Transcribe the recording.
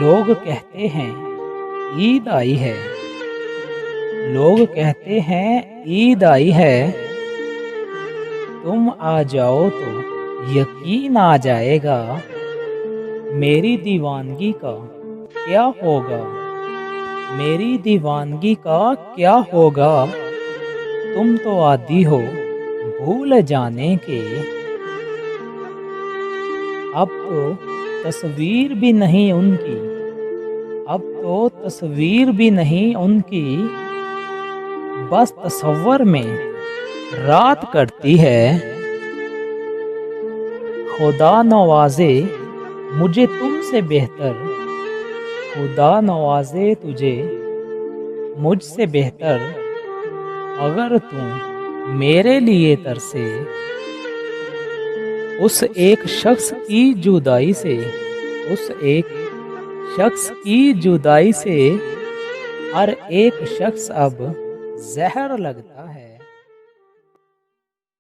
लोग कहते हैं ईद आई है। लोग कहते हैं ईद आई है। तुम आ जाओ तो यकीन आ जाएगा। मेरी दीवानगी का क्या होगा? मेरी दीवानगी का क्या होगा? तुम तो आदी हो भूल जाने के। अब तो तस्वीर भी नहीं उनकी। अब तो तस्वीर भी नहीं उनकी। बस तसव्वुर में रात कटती है। खुदा नवाजे मुझे तुमसे बेहतर। खुदा नवाजे तुझे मुझसे बेहतर। अगर तुम मेरे लिए तरसे। उस एक शख्स की जुदाई से। उस एक शख्स की जुदाई से हर एक शख्स अब जहर लगता है।